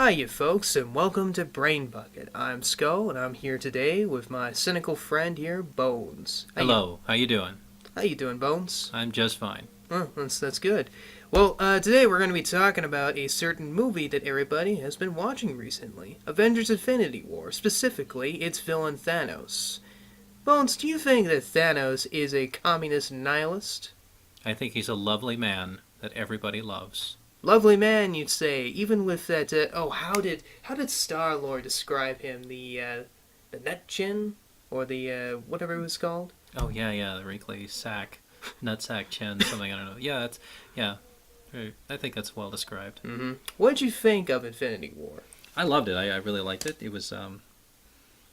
Hi, you folks, and welcome to Brain Bucket. I'm Skull, and I'm here today with my cynical friend here, Bones. Hello, how you doing? How you doing, Bones? I'm just fine. Oh, that's good. Well, today we're going to be talking about a certain movie that everybody has been watching recently, Avengers: Infinity War. Specifically, its villain Thanos. Bones, do you think that Thanos is a communist nihilist? I think he's a lovely man that everybody loves. Lovely man, you'd say. Even with that. How did Star-Lord describe him? The nut chin, or the whatever it was called. Oh yeah, the wrinkly sack, nutsack chin, something I don't know. Yeah. I think that's well described. Mm-hmm. What did you think of Infinity War? I loved it. I really liked it. It was got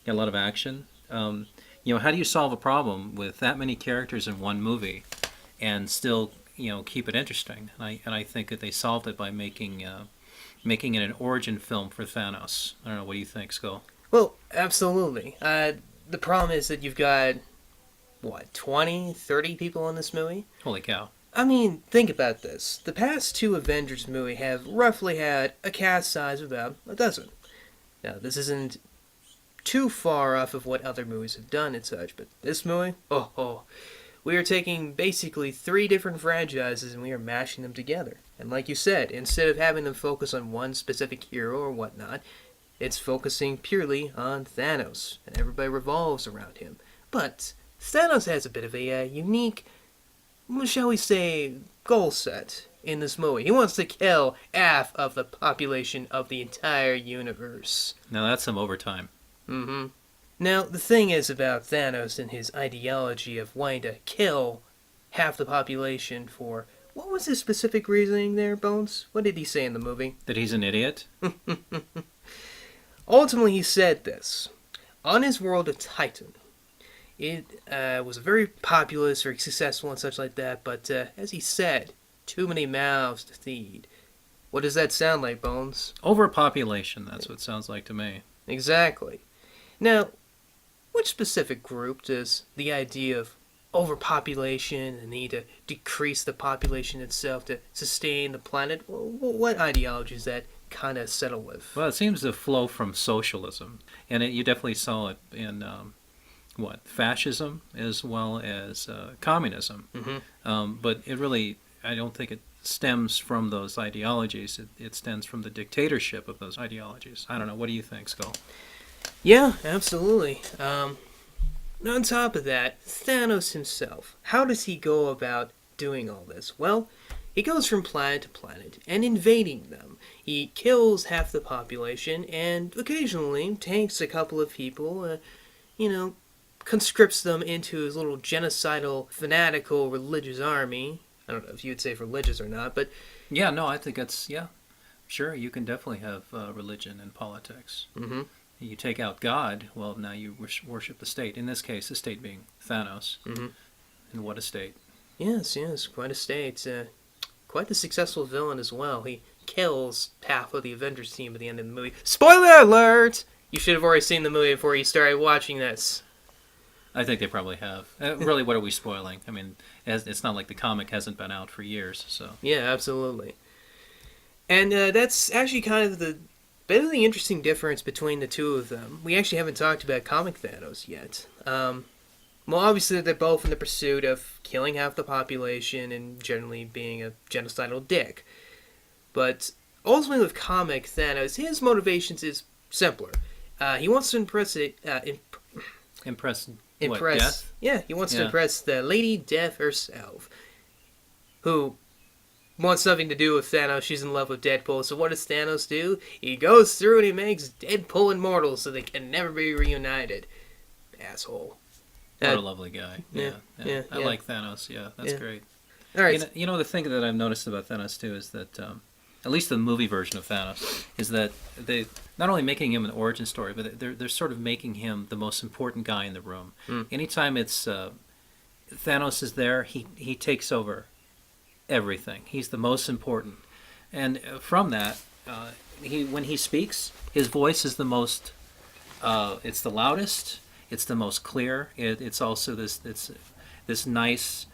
a lot of action. How do you solve a problem with that many characters in one movie, and still keep it interesting? And I think that they solved it by making it an origin film for Thanos. I don't know. What do you think, Skull? Well, absolutely. The problem is that you've got, 20, 30 people in this movie? Holy cow. I mean, think about this. The past two Avengers movies have roughly had a cast size of about a dozen. Now, this isn't too far off of what other movies have done and such, but this movie, we are taking basically three different franchises and we are mashing them together. And like you said, instead of having them focus on one specific hero or whatnot, it's focusing purely on Thanos, and everybody revolves around him. But Thanos has a bit of a unique, shall we say, goal set in this movie. He wants to kill half of the population of the entire universe. Now that's some overtime. Mm-hmm. Now, the thing is about Thanos and his ideology of wanting to kill half the population for... What was his specific reasoning there, Bones? What did he say in the movie? That he's an idiot? Ultimately, he said this. On his world of Titan, it was very populous, very successful and such like that, but as he said, too many mouths to feed. What does that sound like, Bones? Overpopulation, that's what it sounds like to me. Exactly. Now, which specific group does the idea of overpopulation and the need to decrease the population itself to sustain the planet, what ideology is that kind of settle with? Well, it seems to flow from socialism, and you definitely saw it in fascism as well as communism. Mm-hmm. But it really, I don't think it stems from those ideologies. It stems from the dictatorship of those ideologies. I don't know. What do you think, Skull? Yeah, absolutely. On top of that, Thanos himself, how does he go about doing all this? Well, he goes from planet to planet and invading them. He kills half the population and occasionally takes a couple of people, conscripts them into his little genocidal, fanatical, religious army. I don't know if you would say religious or not, but... Yeah, no, I think that's, sure, you can definitely have religion and politics. Mm-hmm. You take out God, well, now you worship the state. In this case, the state being Thanos. Mm-hmm. And what a state. Yes, quite a state. Quite the successful villain as well. He kills half of the Avengers team at the end of the movie. Spoiler alert! You should have already seen the movie before you started watching this. I think they probably have. Really, what are we spoiling? I mean, it's not like the comic hasn't been out for years, so... Yeah, absolutely. And that's actually kind of the bit of the interesting difference between the two of them. We actually haven't talked about comic Thanos yet. Well, obviously they're both in the pursuit of killing half the population and generally being a genocidal dick. But ultimately with comic Thanos, his motivations is simpler. He wants to impress Death? Yeah, he wants to impress the Lady Death herself, who wants nothing to do with Thanos. She's in love with Deadpool. So what does Thanos do? He goes through and he makes Deadpool immortal so they can never be reunited. Asshole. What a lovely guy. Yeah. I like Thanos. Yeah, that's great. All right. The thing that I've noticed about Thanos too is that, at least the movie version of Thanos, is that they not only making him an origin story, but they're sort of making him the most important guy in the room. Anytime it's Thanos is there, he takes over everything. He's the most important, and from that, when he speaks, his voice is the most. It's the loudest. It's the most clear. It's also this nice,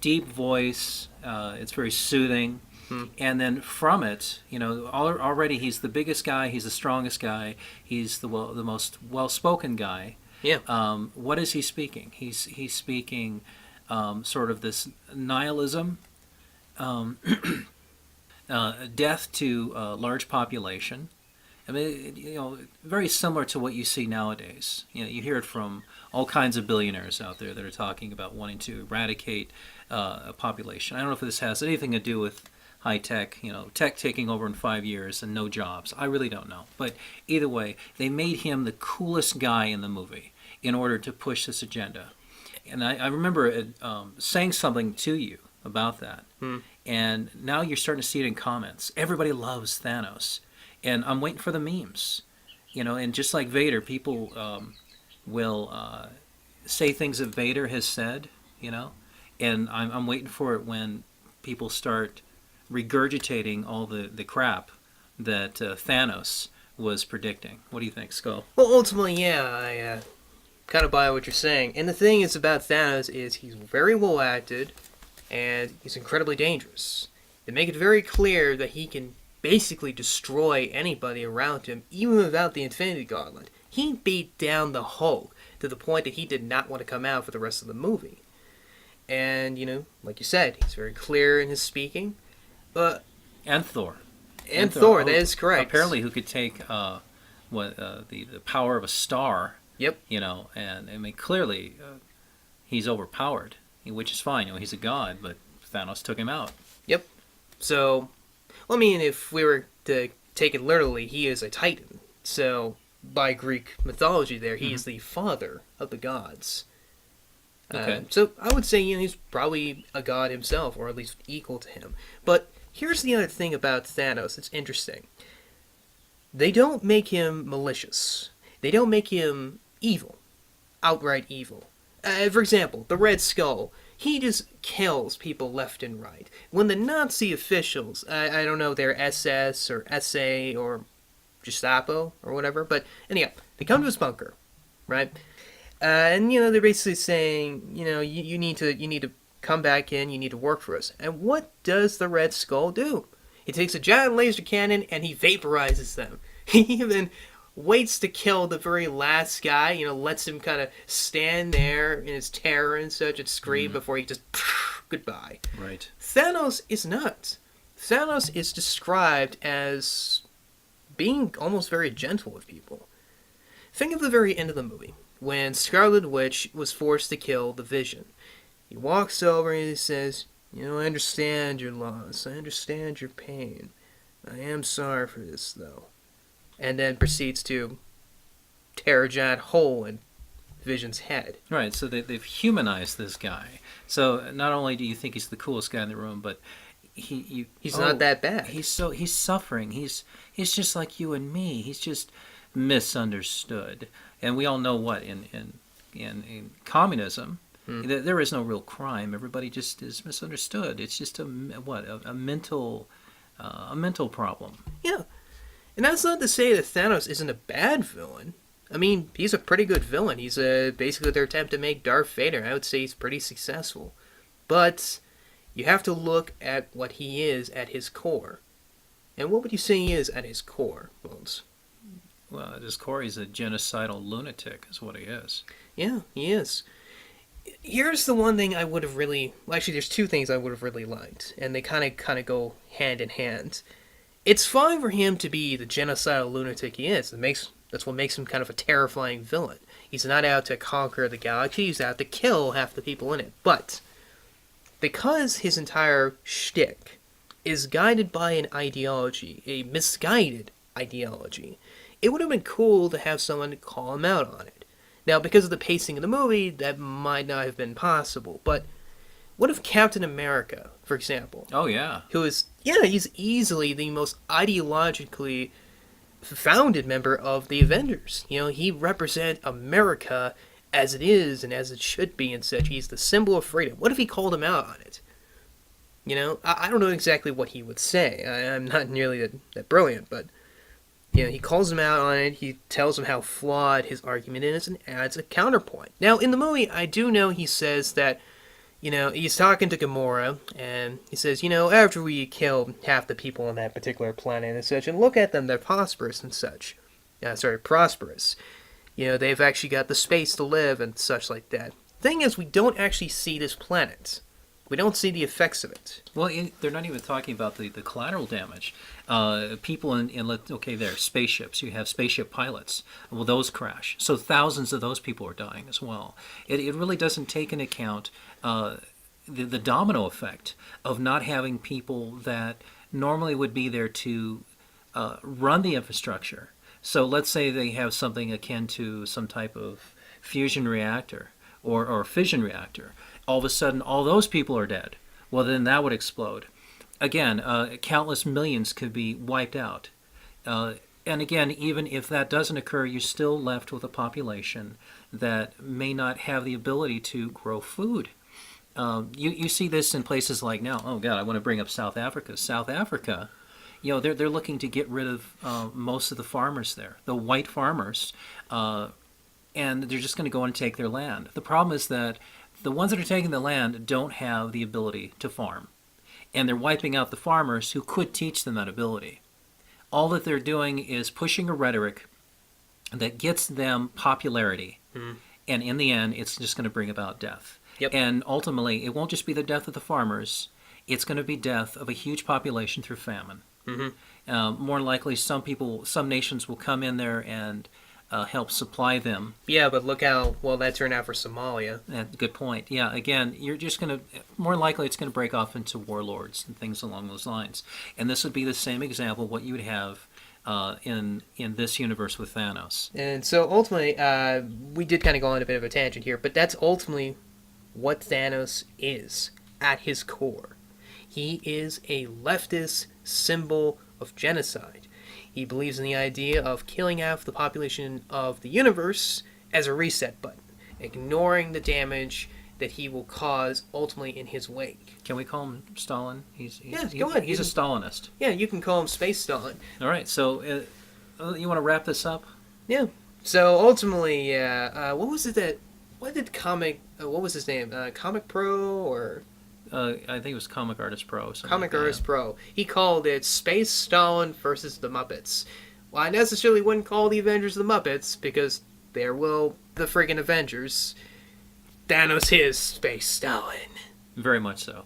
deep voice. It's very soothing. And then from it, already he's the biggest guy, he's the strongest guy, he's the most well-spoken guy. Yeah. What is he speaking? He's speaking sort of this nihilism, death to a large population. I mean, very similar to what you see nowadays. You hear it from all kinds of billionaires out there that are talking about wanting to eradicate a population. I don't know if this has anything to do with high tech, tech taking over in 5 years and no jobs. I really don't know. But either way, they made him the coolest guy in the movie in order to push this agenda. And I remember saying something to you about that. And now you're starting to see it in comments. Everybody loves Thanos. And I'm waiting for the memes. And just like Vader, people will say things that Vader has said, and I'm waiting for it when people start regurgitating all the crap that Thanos was predicting. What do you think, Skull? Well, ultimately, yeah, I kind of buy what you're saying. And the thing is about Thanos is he's very well acted, and he's incredibly dangerous. They make it very clear that he can basically destroy anybody around him, even without the Infinity Gauntlet. He beat down the Hulk to the point that he did not want to come out for the rest of the movie. And, like you said, he's very clear in his speaking. And Thor. And Thor, that is correct. Apparently who could take the power of a star. Yep. And I mean, clearly he's overpowered, which is fine. He's a god, but Thanos took him out. Yep. So, well, I mean, if we were to take it literally, he is a Titan. So, by Greek mythology there, he is the father of the gods. Okay. So, I would say he's probably a god himself, or at least equal to him. But here's the other thing about Thanos that's interesting. They don't make him malicious. They don't make him evil. Outright evil. For example, the Red Skull. He just kills people left and right. When the Nazi officials, I don't know, they're SS or SA or Gestapo or whatever, but anyhow, they come to his bunker, right? And they're basically saying, you need to come back in, you need to work for us. And what does the Red Skull do? He takes a giant laser cannon and he vaporizes them. He even waits to kill the very last guy, lets him kind of stand there in his terror and such and scream before he just goodbye. Right. Thanos is not. Thanos is described as being almost very gentle with people. Think of the very end of the movie, when Scarlet Witch was forced to kill the Vision. He walks over and he says, I understand your loss. I understand your pain. I am sorry for this, though. And then proceeds to tear a giant hole in Vision's head. Right, so they've humanized this guy. So not only do you think he's the coolest guy in the room, but he's not that bad. He's suffering. He's just like you and me. He's just misunderstood. And we all know what in communism, there is no real crime. Everybody just is misunderstood. It's just a mental problem. Yeah. And that's not to say that Thanos isn't a bad villain. I mean, he's a pretty good villain. He's basically their attempt to make Darth Vader. I would say he's pretty successful. But you have to look at what he is at his core. And what would you say he is at his core, Bones? Well, at his core, he's a genocidal lunatic, is what he is. Yeah, he is. Here's the one thing I would have really... Well, actually, there's two things I would have really liked. And they kind of go hand in hand. It's fine for him to be the genocidal lunatic he is. That's what makes him kind of a terrifying villain. He's not out to conquer the galaxy. He's out to kill half the people in it. But because his entire shtick is guided by an ideology, a misguided ideology, it would have been cool to have someone call him out on it. Now, because of the pacing of the movie, that might not have been possible. But what if Captain America, for example? Oh, yeah. Who is, he's easily the most ideologically founded member of the Avengers. He represents America as it is and as it should be and such. He's the symbol of freedom. What if he called him out on it? I don't know exactly what he would say. I'm not nearly that brilliant, but he calls him out on it. He tells him how flawed his argument is and adds a counterpoint. Now, in the movie, I do know he says that He's talking to Gamora, and he says, after we kill half the people on that particular planet and such, and look at them, they're prosperous and such. Prosperous. They've actually got the space to live and such like that. Thing is, we don't actually see this planet. We don't see the effects of it. Well, they're not even talking about the collateral damage. People there, spaceships. You have spaceship pilots. Well, those crash. So thousands of those people are dying as well. It really doesn't take into account the domino effect of not having people that normally would be there to run the infrastructure. So let's say they have something akin to some type of fusion reactor or fission reactor. All of a sudden, all those people are dead. Well, then that would explode. Again, countless millions could be wiped out. And again, even if that doesn't occur, you're still left with a population that may not have the ability to grow food. You see this in places like now. Oh God, I want to bring up South Africa. South Africa, they're looking to get rid of most of the farmers there, the white farmers, and they're just going to go and take their land. The problem is that the ones that are taking the land don't have the ability to farm. And they're wiping out the farmers who could teach them that ability. All that they're doing is pushing a rhetoric that gets them popularity. Mm. And in the end, it's just going to bring about death. Yep. And ultimately, it won't just be the death of the farmers. It's going to be death of a huge population through famine. Mm-hmm. More likely, some nations will come in there and help supply them. Yeah, but look how well that turned out for Somalia. Good point. Yeah, again, you're just going to, more likely it's going to break off into warlords and things along those lines. And this would be the same example of what you would have in this universe with Thanos. And so ultimately, we did kind of go on a bit of a tangent here, but that's ultimately what Thanos is at his core. He is a leftist symbol of genocide. He believes in the idea of killing half the population of the universe as a reset button, ignoring the damage that he will cause ultimately in his wake. Can we call him Stalin? Go ahead. He's a Stalinist. Yeah, you can call him Space Stalin. All right, so you want to wrap this up? Yeah. So ultimately, what was his name? Comic Pro or... I think it was Comic Artist Pro. Comic Artist Pro. He called it Space Stalin versus the Muppets. Well, I necessarily wouldn't call the Avengers the Muppets, because there will the friggin' Avengers. Thanos is Space Stalin. Very much so.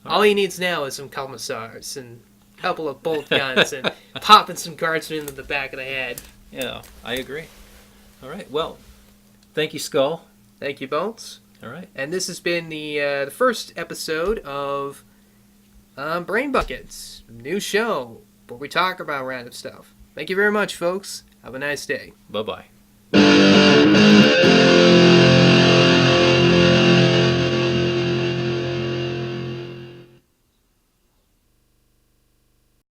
All he needs now is some commissars and a couple of bolt guns and popping some guardsmen in the back of the head. Yeah, I agree. All right, well, thank you, Skull. Thank you, Bones. All right. And this has been the first episode of Brain Buckets, new show where we talk about random stuff. Thank you very much, folks. Have a nice day. Bye-bye.